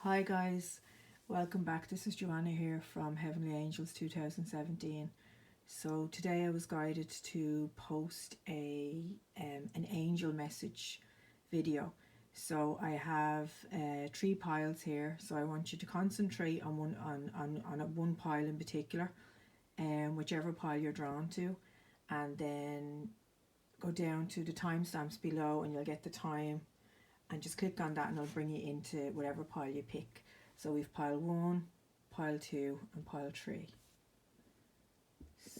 Hi guys, welcome back. This is Joanna here from Heavenly Angels 2017. So today I was guided to post an angel message video. So I have three piles here. So I want you to concentrate on one pile in particular, whichever pile you're drawn to, and then go down to the timestamps below, and you'll get the time and just click on that and it'll bring you into whatever pile you pick. So we've pile 1, pile 2 and pile 3.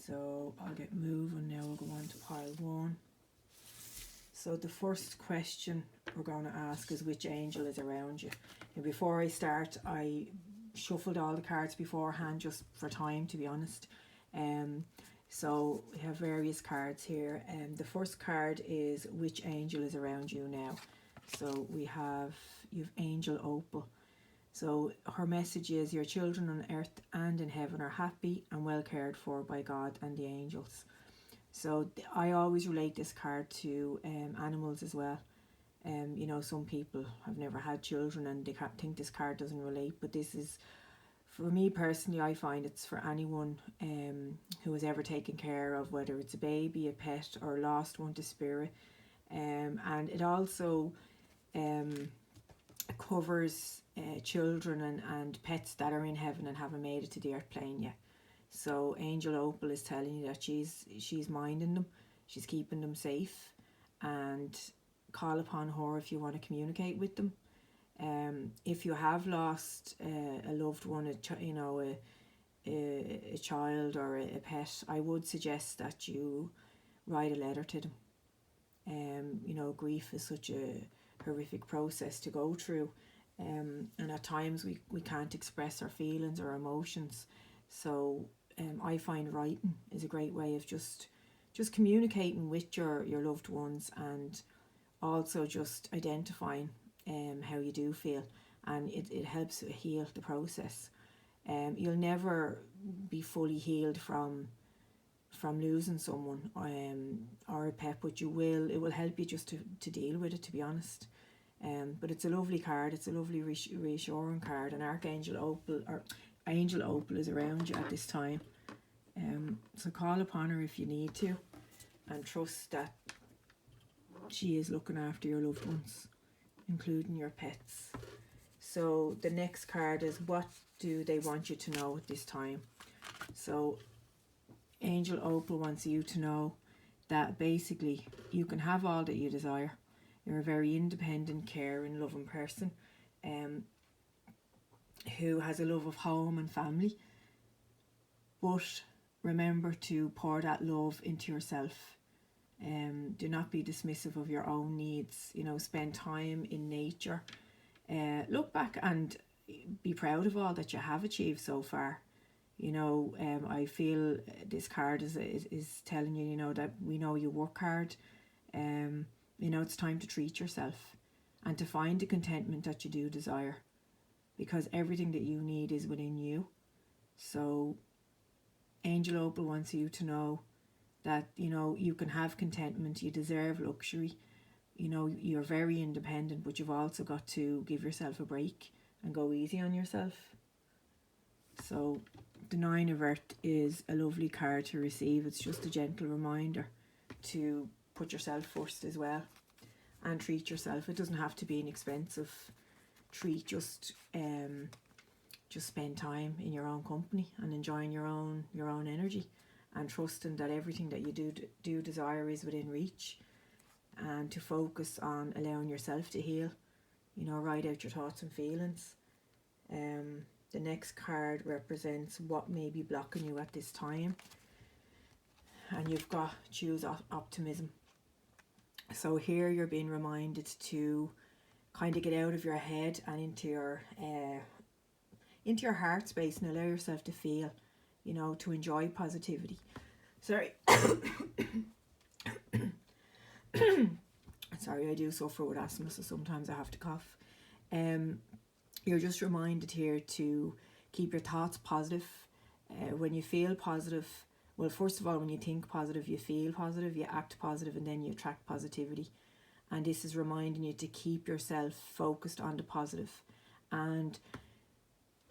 So I'll get moving now. We'll go on to pile 1. So the first question we're going to ask is, which angel is around you? And before I start, I shuffled all the cards beforehand just for time, to be honest. So we have various cards here, and the first card is, which angel is around you now? So you've Angel Opal. So her message is, your children on earth and in heaven are happy and well cared for by God and the angels. So I always relate this card to animals as well. You know, some people have never had children and they think this card doesn't relate, but this is, for me personally, I find it's for anyone who has ever taken care of, whether it's a baby, a pet, or lost one to spirit. And it also covers children and pets that are in heaven and haven't made it to the earth plane yet. So Angel Opal is telling you that she's minding them, she's keeping them safe, and call upon her if you want to communicate with them. If you have lost a loved one, a child or a pet, I would suggest that you write a letter to them. You know, grief is such a horrific process to go through, and at times we can't express our feelings or emotions. So I find writing is a great way of just communicating with your loved ones, and also just identifying how you do feel, and it helps heal the process. You'll never be fully healed from losing someone or a pet, but it will help you just to deal with it, to be honest. But it's a lovely card, it's a lovely reassuring card, and Archangel Opal or Angel Opal is around you at this time. So call upon her if you need to, and trust that she is looking after your loved ones, including your pets. So the next card is, what do they want you to know at this time? So Angel Opal wants you to know that basically you can have all that you desire. You're a very independent, caring, loving person who has a love of home and family. But remember to pour that love into yourself. Do not be dismissive of your own needs. You know, spend time in nature. Look back and be proud of all that you have achieved so far. You know, I feel this card is telling you, you know, that we know you work hard. You know, it's time to treat yourself and to find the contentment that you do desire, because everything that you need is within you. So Angel Opal wants you to know that, you know, you can have contentment, you deserve luxury. You know, you're very independent, but you've also got to give yourself a break and go easy on yourself. So the Nine of Earth is a lovely card to receive. It's just a gentle reminder to put yourself first as well and treat yourself. It doesn't have to be an expensive treat. Just spend time in your own company and enjoying your own energy, and trusting that everything that you do desire is within reach, and to focus on allowing yourself to heal. You know, write out your thoughts and feelings. The next card represents what may be blocking you at this time, and you've got choose optimism. So here you're being reminded to kind of get out of your head and into your heart space and allow yourself to feel, you know, to enjoy positivity. Sorry. Sorry, I do suffer with asthma, so sometimes I have to cough. You're just reminded here to keep your thoughts positive. When you feel positive, well, first of all, when you think positive, you feel positive, you act positive, and then you attract positivity. And this is reminding you to keep yourself focused on the positive and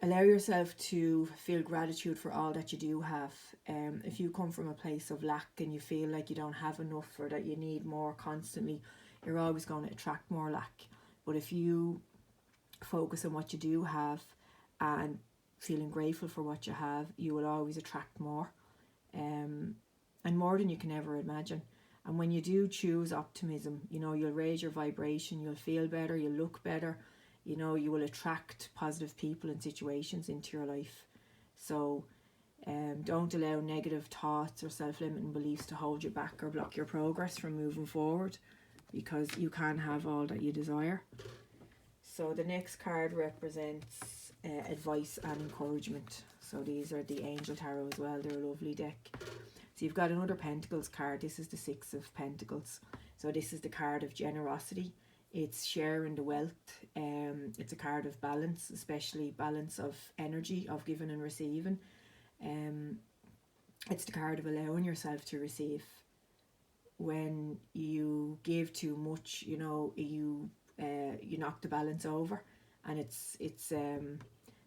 allow yourself to feel gratitude for all that you do have. If you come from a place of lack and you feel like you don't have enough or that you need more constantly, you're always going to attract more lack. But if you focus on what you do have and feeling grateful for what you have, you will always attract more, and more than you can ever imagine. And when you do choose optimism, you know, you'll raise your vibration, you'll feel better, you'll look better, you know, you will attract positive people and situations into your life. So don't allow negative thoughts or self-limiting beliefs to hold you back or block your progress from moving forward, because you can have all that you desire. So the next card represents advice and encouragement. So these are the Angel Tarot as well. They're a lovely deck. So you've got another Pentacles card. This is the Six of Pentacles. So this is the card of generosity. It's sharing the wealth. It's a card of balance, especially balance of energy, of giving and receiving. It's the card of allowing yourself to receive. When you give too much, you know, you knock the balance over, and it's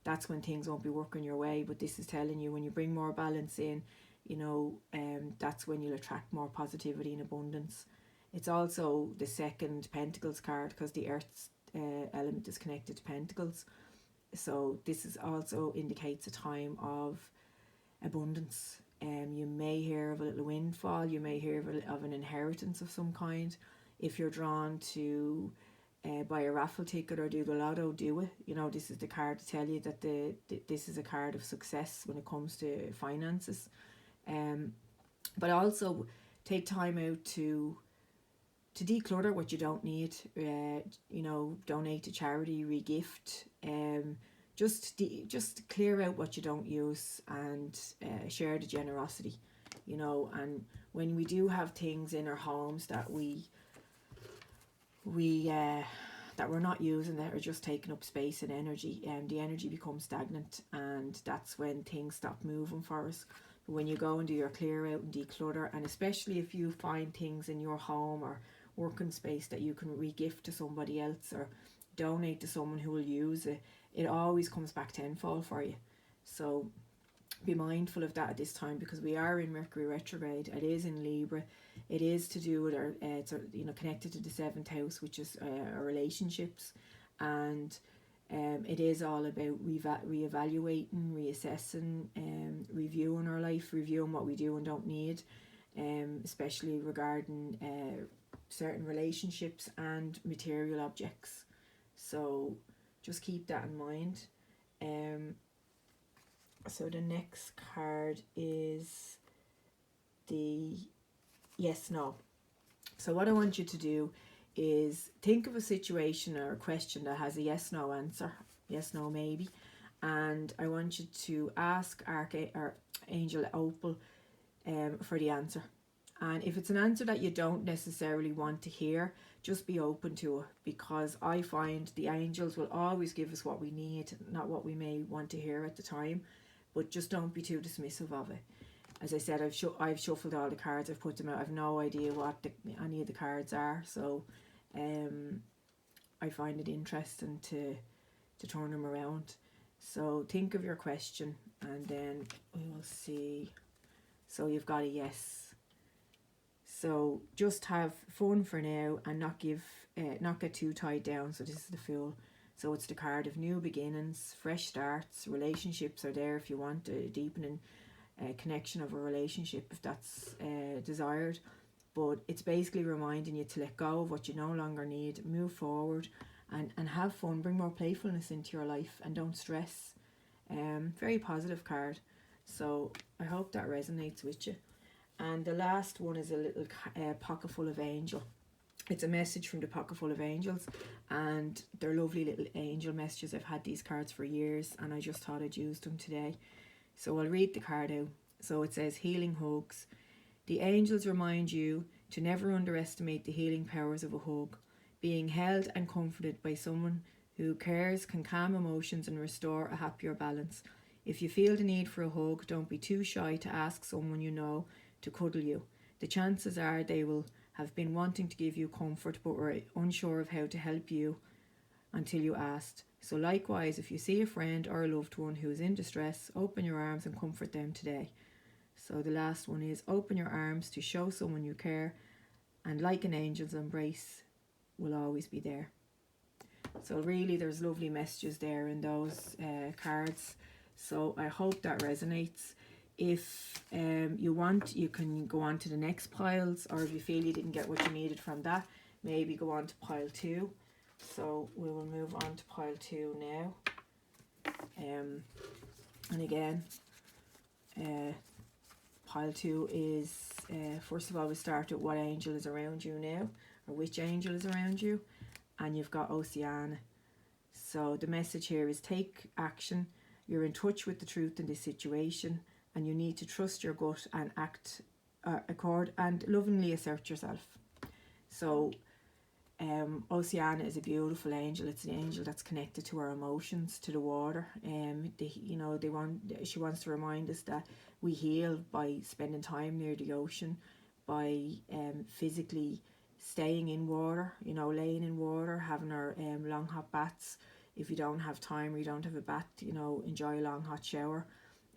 that's when things won't be working your way. But this is telling you, when you bring more balance in, you know, that's when you'll attract more positivity and abundance. It's also the second Pentacles card, because the Earth's element is connected to Pentacles. So this is also indicates a time of abundance. You may hear of a little windfall, you may hear of an inheritance of some kind. If you're drawn to buy a raffle ticket or do the lotto, do it. You know, this is the card to tell you that this is a card of success when it comes to finances. But also take time out to declutter what you don't need. You know, donate to charity, re-gift. Just clear out what you don't use, and share the generosity, you know. And when we do have things in our homes that that we're not using, that are just taking up space and energy, and the energy becomes stagnant, and that's when things stop moving for us. But when you go and do your clear out and declutter, and especially if you find things in your home or working space that you can re-gift to somebody else or donate to someone who will use it, it always comes back tenfold for you. So be mindful of that at this time, because we are in Mercury retrograde. It is in Libra. It is to do with our it's you know, connected to the 7th house, which is our relationships, and it is all about reevaluating, reassessing, reviewing our life, reviewing what we do and don't need, especially regarding certain relationships and material objects. So just keep that in mind. So the next card is the yes, no. So what I want you to do is think of a situation or a question that has a yes, no answer, yes, no, maybe, and I want you to ask Angel Opal for the answer. And if it's an answer that you don't necessarily want to hear, just be open to it, because I find the angels will always give us what we need, not what we may want to hear at the time. But just don't be too dismissive of it. As I said, I've shuffled all the cards, I've put them out, I've no idea what any of the cards are, so I find it interesting to turn them around. So think of your question, and then we will see. So you've got a yes. So just have fun for now, and not get too tied down. So this is the Fool. So it's the card of new beginnings, fresh starts. Relationships are there if you want a deepening connection of a relationship, if that's desired. But it's basically reminding you to let go of what you no longer need, move forward, and have fun. Bring more playfulness into your life, and don't stress. Very positive card. So I hope that resonates with you. And the last one is a little pocket full of angel. It's a message from the Pocket Full of Angels, and they're lovely little angel messages. I've had these cards for years, and I just thought I'd use them today. So I'll read the card out. So it says, healing hugs. The angels remind you to never underestimate the healing powers of a hug. Being held and comforted by someone who cares can calm emotions and restore a happier balance. If you feel the need for a hug, don't be too shy to ask someone you know to cuddle you. The chances are they will have been wanting to give you comfort, but were unsure of how to help you until you asked. So likewise, if you see a friend or a loved one who is in distress, open your arms and comfort them today. So the last one is open your arms to show someone you care, and like an angel's embrace will always be there. So really there's lovely messages there in those cards. So I hope that resonates. If you want, you can go on to the next piles, or if you feel you didn't get what you needed from that, maybe go on to pile 2. So we will move on to pile 2 now. And again, pile 2 is, first of all, we start at what angel is around you now, or which angel is around you, and you've got Oceana. So the message here is take action. You're in touch with the truth in this situation, and you need to trust your gut and act accord and lovingly assert yourself. So Oceana is a beautiful angel. It's an angel that's connected to our emotions, to the water. She wants to remind us that we heal by spending time near the ocean, by physically staying in water, laying in water, having our long hot baths. If you don't have time or you don't have a bath, enjoy a long hot shower,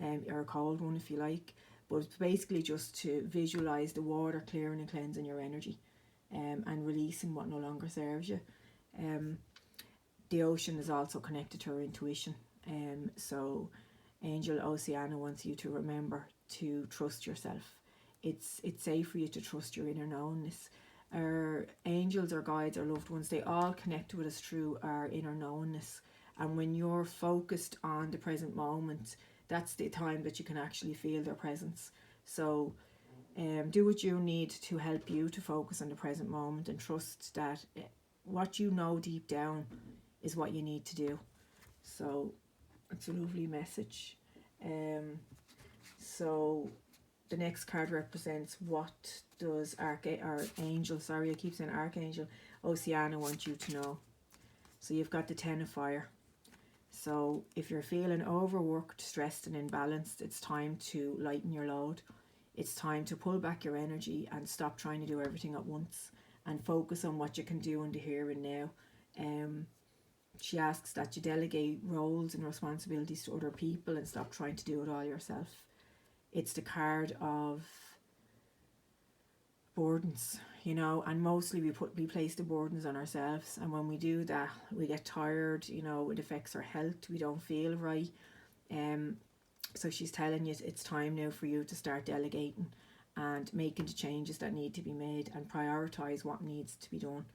or a cold one if you like. But it's basically just to visualize the water clearing and cleansing your energy, and releasing what no longer serves you. The ocean is also connected to our intuition. So Angel Oceana wants you to remember to trust yourself. It's safe for you to trust your inner knownness. Our angels, our guides, our loved ones, they all connect with us through our inner knownness. And when you're focused on the present moment, that's the time that you can actually feel their presence. So do what you need to help you to focus on the present moment, and trust that what you know deep down is what you need to do. So it's a lovely message. So the next card represents what does Archangel Oceana want you to know. So you've got the Ten of Fire. So if you're feeling overworked, stressed and imbalanced, it's time to lighten your load. It's time to pull back your energy and stop trying to do everything at once, and focus on what you can do in the here and now. She asks that you delegate roles and responsibilities to other people and stop trying to do it all yourself. It's the card of burdens, and mostly we place the burdens on ourselves, and when we do that, we get tired, it affects our health, we don't feel right. So she's telling you it's time now for you to start delegating and making the changes that need to be made, and prioritize what needs to be done,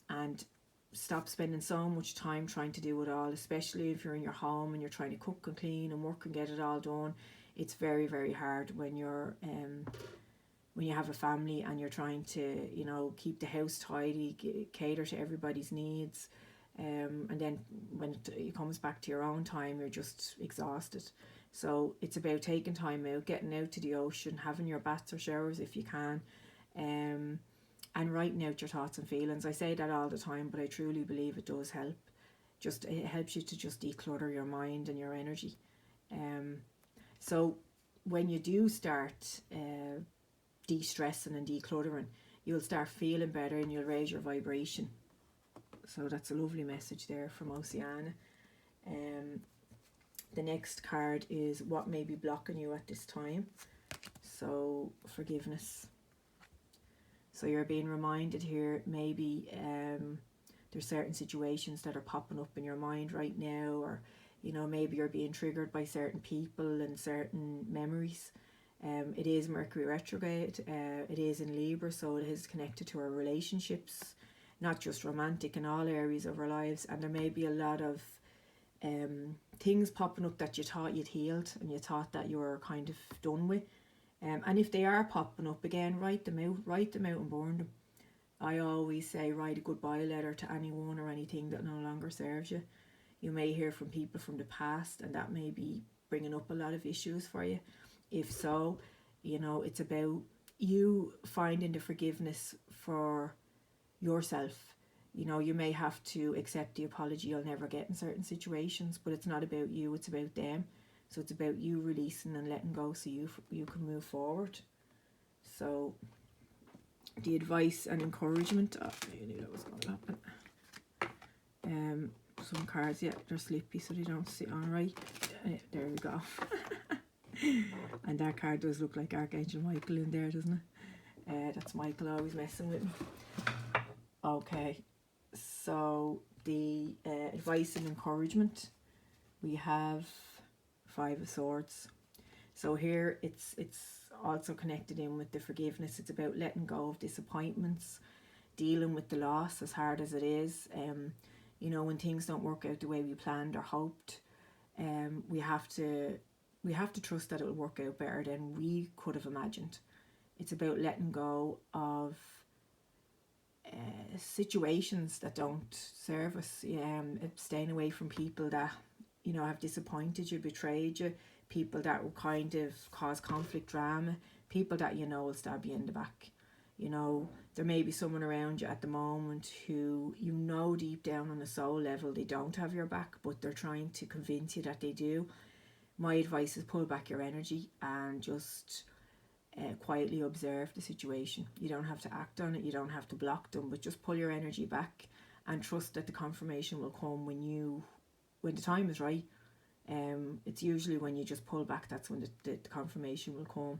and stop spending so much time trying to do it all, especially if you're in your home and you're trying to cook and clean and work and get it all done. It's very, very hard when you're when you have a family and you're trying to keep the house tidy, cater to everybody's needs, and then when it comes back to your own time, you're just exhausted. So it's about taking time out, getting out to the ocean, having your baths or showers if you can, and writing out your thoughts and feelings. I say that all the time, but I truly believe it does help. It helps you to just declutter your mind and your energy. So when you do start de-stressing and decluttering, you'll start feeling better and you'll raise your vibration. So that's a lovely message there from Oceana. The next card is what may be blocking you at this time. So forgiveness. So you're being reminded here, maybe there's certain situations that are popping up in your mind right now, or maybe you're being triggered by certain people and certain memories. It is Mercury retrograde, it is in Libra, so it is connected to our relationships, not just romantic, in all areas of our lives. And there may be a lot of things popping up that you thought you'd healed and you thought that you were kind of done with. And if they are popping up again, write them out and burn them. I always say write a goodbye letter to anyone or anything that no longer serves you. You may hear from people from the past, and that may be bringing up a lot of issues for you. If so, it's about you finding the forgiveness for yourself. You may have to accept the apology you'll never get in certain situations, but it's not about you, it's about them. So it's about you releasing and letting go so you can move forward. So the advice and encouragement, I knew that was going to happen. some cards, yeah, they're slippy so they don't sit on right. There we go. And that card does look like Archangel Michael in there, doesn't it? That's Michael always messing with me. Okay, so the advice and encouragement, we have Five of Swords. So here it's also connected in with the forgiveness. It's about letting go of disappointments, dealing with the loss as hard as it is. You know, when things don't work out the way we planned or hoped, we have to trust that it'll work out better than we could have imagined. It's about letting go of situations that don't serve us. Staying away from people that, you know, have disappointed you, betrayed you, people that will kind of cause conflict, drama, people that you know will stab you in the back. You know, there may be someone around you at the moment who you know deep down on a soul level they don't have your back, but they're trying to convince you that they do. My advice is pull back your energy and just quietly observe the situation. You don't have to act on it, you don't have to block them, but just pull your energy back and trust that the confirmation will come when the time is right. It's usually when you just pull back, that's when the confirmation will come.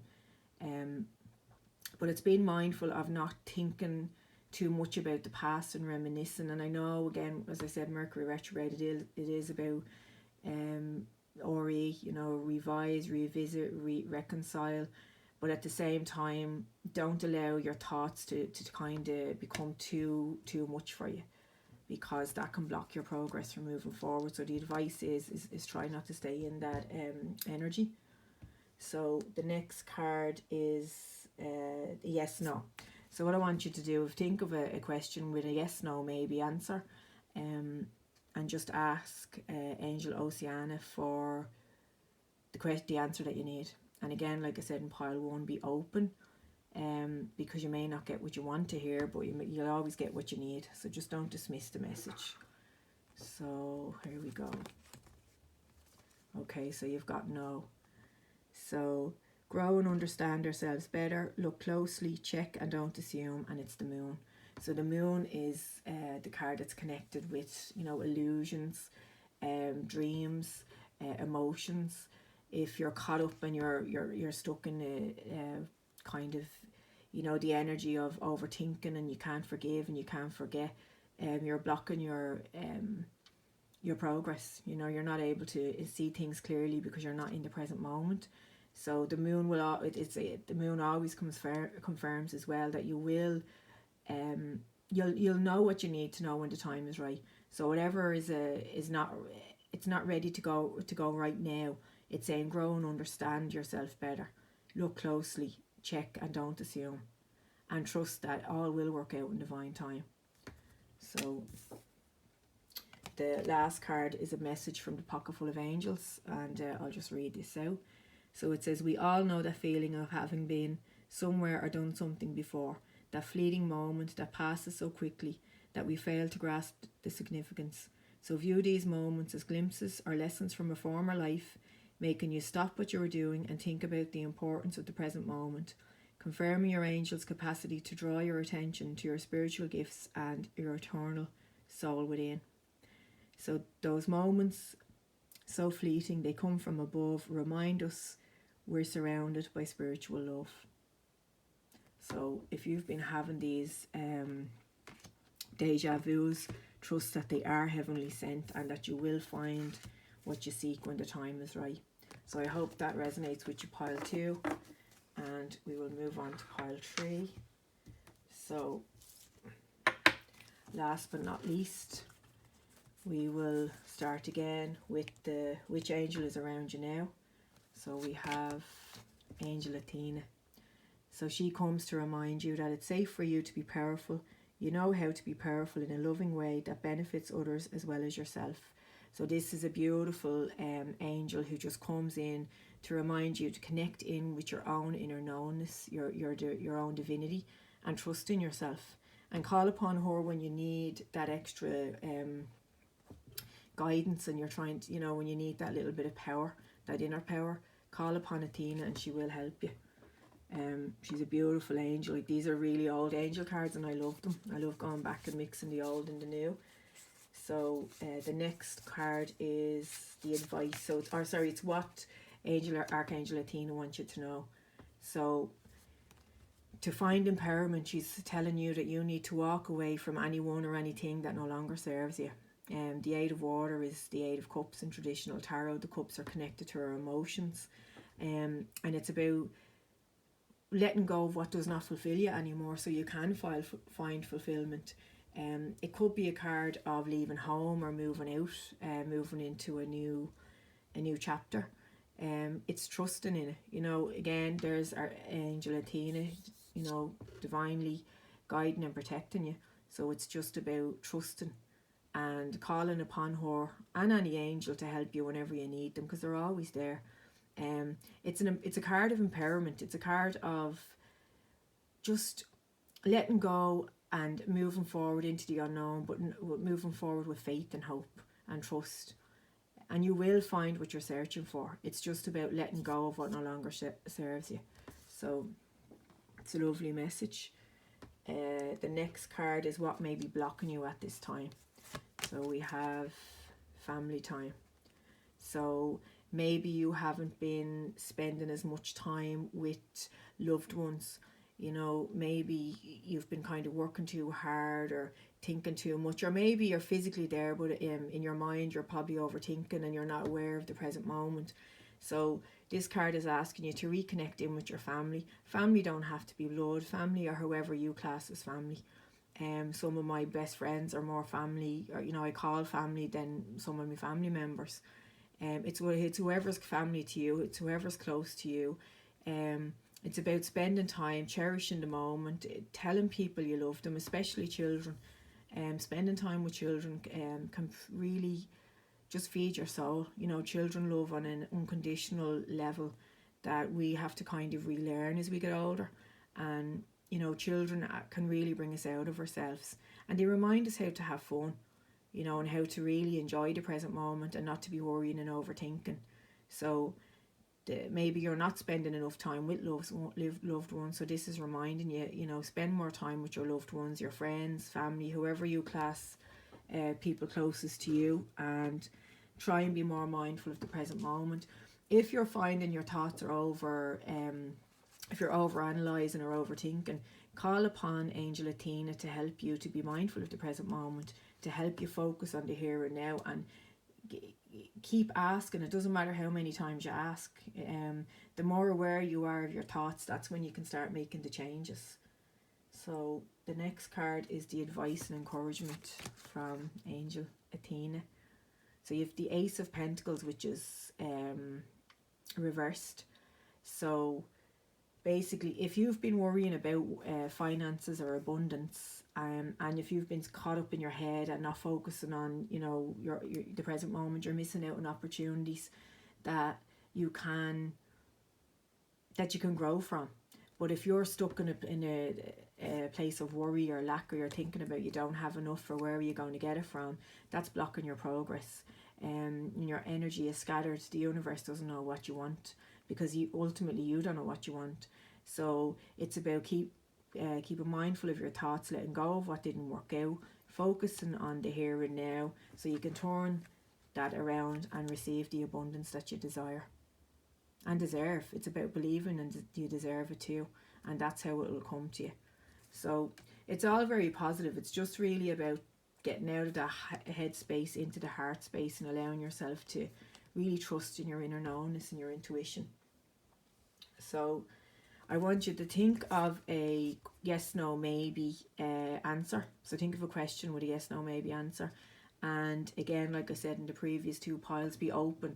But it's being mindful of not thinking too much about the past and reminiscing. And I know, again, as I said, Mercury retrograde, it is about RE, you know, revise, revisit, reconcile. But at the same time, don't allow your thoughts to kind of become too much for you, because that can block your progress from moving forward. So the advice is try not to stay in that energy. So the next card is yes, no. So what I want you to do is think of a question with a yes, no, maybe answer, and just ask Angel Oceana for the answer that you need. And again, like I said in pile 1, be open, because you may not get what you want to hear, but you'll always get what you need. So just don't dismiss the message. So here we go. Okay, so you've got no. So grow and understand ourselves better, look closely, check and don't assume, and it's the moon. So the moon is the card that's connected with, you know, illusions, dreams, emotions. If you're caught up and you're stuck in a kind of, you know, the energy of overthinking, and you can't forgive and you can't forget, you're blocking your progress. You know, you're not able to see things clearly because you're not in the present moment. So the moon will the moon always confirms as well that you will you'll know what you need to know when the time is right. So whatever is not ready to go right now. It's saying grow and understand yourself better, look closely, check and don't assume, and trust that all will work out in divine time. So the last card is a message from the Pocket Full of Angels, and I'll just read this out. So it says, we all know that feeling of having been somewhere or done something before, that fleeting moment that passes so quickly that we fail to grasp the significance. So view these moments as glimpses or lessons from a former life, making you stop what you were doing and think about the importance of the present moment, confirming your angel's capacity to draw your attention to your spiritual gifts and your eternal soul within. So those moments, so fleeting, they come from above, remind us we're surrounded by spiritual love. So if you've been having these deja vus, trust that they are heavenly sent and that you will find what you seek when the time is right. So I hope that resonates with you, pile 2, and we will move on to pile 3. So last but not least, we will start again with which angel is around you now. So we have Angel Athena. So she comes to remind you that it's safe for you to be powerful. You know how to be powerful in a loving way that benefits others as well as yourself. So this is a beautiful angel who just comes in to remind you to connect in with your own inner knownness, your own divinity, and trust in yourself. And call upon her when you need that extra guidance, and you're trying to, you know, when you need that little bit of power, that inner power, call upon Athena and she will help you. She's a beautiful angel. Like, these are really old angel cards and I love them. I love going back and mixing the old and the new. So the next card is the advice. So it's what Angel or Archangel Athena wants you to know. So to find empowerment, she's telling you that you need to walk away from anyone or anything that no longer serves you. The Eight of Water is the Eight of Cups in traditional tarot. The cups are connected to our emotions. And it's about letting go of what does not fulfill you anymore, so you can find fulfillment. It could be a card of leaving home or moving out, moving into a new chapter. It's trusting in it. You know, again, there's our Angel Athena, you know, divinely guiding and protecting you. So it's just about trusting and calling upon her and any angel to help you whenever you need them, because they're always there. It's a card of empowerment. It's a card of just letting go and moving forward into the unknown, but moving forward with faith and hope and trust. And you will find what you're searching for. It's just about letting go of what no longer serves you. So it's a lovely message. The next card is what may be blocking you at this time. So we have family time. So maybe you haven't been spending as much time with loved ones. You know, maybe you've been kind of working too hard or thinking too much, or maybe you're physically there, but in your mind you're probably overthinking and you're not aware of the present moment. So this card is asking you to reconnect in with your family. Family don't have to be blood. Family or whoever you class as family. Some of my best friends are more family, or you know, I call family than some of my family members. It's whoever's family to you. It's whoever's close to you. It's about spending time, cherishing the moment, telling people you love them, especially children. Spending time with children can really just feed your soul. You know, children love on an unconditional level that we have to kind of relearn as we get older. And, you know, children can really bring us out of ourselves. And they remind us how to have fun, you know, and how to really enjoy the present moment and not to be worrying and overthinking. So maybe you're not spending enough time with loved ones, so this is reminding you, you know, spend more time with your loved ones, your friends, family, whoever you class people closest to you, and try and be more mindful of the present moment. If you're finding your thoughts are if you're over analysing or overthinking, call upon Angel Athena to help you to be mindful of the present moment, to help you focus on the here and now, and keep asking. It doesn't matter how many times you ask. The more aware you are of your thoughts, that's when you can start making the changes. So the next card is the advice and encouragement from Angel Athena. So you have the Ace of Pentacles, which is reversed. So basically, if you've been worrying about finances or abundance, and if you've been caught up in your head and not focusing on, you know, the present moment, you're missing out on opportunities that you can grow from. But if you're stuck in a place of worry or lack, or you're thinking about you don't have enough, or where are you going to get it from, that's blocking your progress. And your energy is scattered. The universe doesn't know what you want, because ultimately you don't know what you want. So it's about keeping mindful of your thoughts, letting go of what didn't work out, focusing on the here and now, so you can turn that around and receive the abundance that you desire and deserve. It's about believing and you deserve it too, and that's how it will come to you. So it's all very positive. It's just really about getting out of that head space into the heart space and allowing yourself to really trust in your inner knownness and your intuition. So I want you to think of a yes, no, maybe answer. So think of a question with a yes, no, maybe answer. And again, like I said in the previous two piles, be open.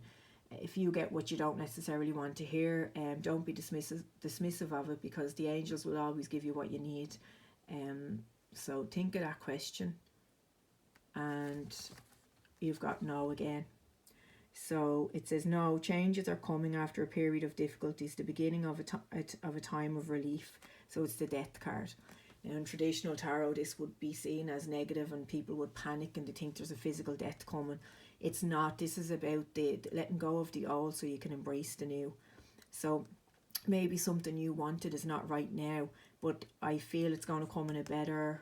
If you get what you don't necessarily want to hear, don't be dismissive of it, because the angels will always give you what you need. So think of that question, and you've got no again. So it says, no, changes are coming after a period of difficulties, the beginning of a time of relief. So it's the Death card. Now in traditional tarot, this would be seen as negative and people would panic and they think there's a physical death coming. It's not. This is about the letting go of the old so you can embrace the new. So maybe something you wanted is not right now, but I feel it's going to come in a better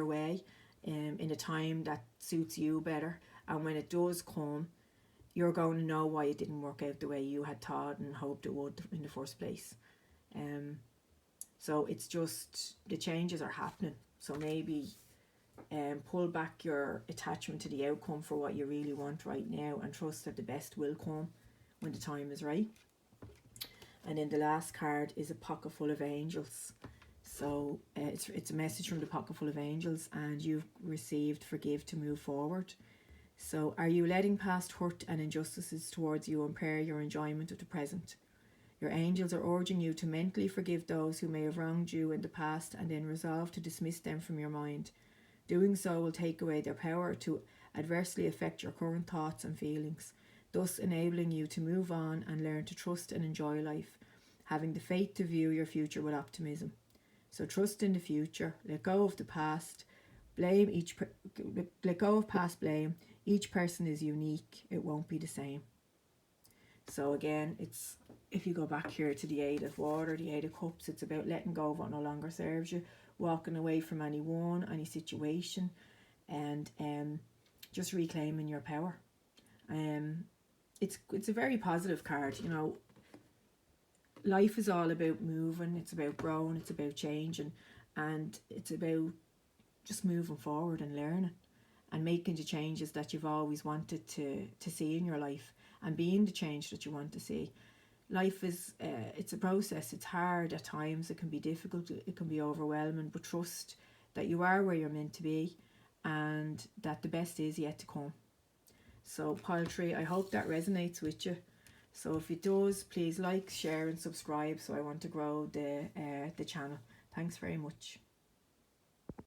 way. in a time that suits you better. And when it does come, you're going to know why it didn't work out the way you had thought and hoped it would in the first place. So it's just the changes are happening. So maybe pull back your attachment to the outcome for what you really want right now, and trust that the best will come when the time is right. And then the last card is a pocket full of angels. So it's a message from the pocket full of angels, and you've received forgive to move forward. So are you letting past hurt and injustices towards you impair your enjoyment of the present? Your angels are urging you to mentally forgive those who may have wronged you in the past, and then resolve to dismiss them from your mind. Doing so will take away their power to adversely affect your current thoughts and feelings, thus enabling you to move on and learn to trust and enjoy life, having the faith to view your future with optimism. So trust in the future, let go of the past, let go of past blame. Each person is unique, it won't be the same. So again, it's, if you go back here to the Eight of Water, the Eight of Cups, it's about letting go of what no longer serves you, walking away from anyone, any situation, and just reclaiming your power. It's a very positive card. You know, life is all about moving, it's about growing, it's about changing, and it's about just moving forward and learning and making the changes that you've always wanted to see in your life, and being the change that you want to see. Life is it's a process. It's hard at times, it can be difficult, it can be overwhelming, but trust that you are where you're meant to be and that the best is yet to come. So pile 3, I hope that resonates with you. So if it does, please like, share and subscribe, so I want to grow the channel. Thanks very much.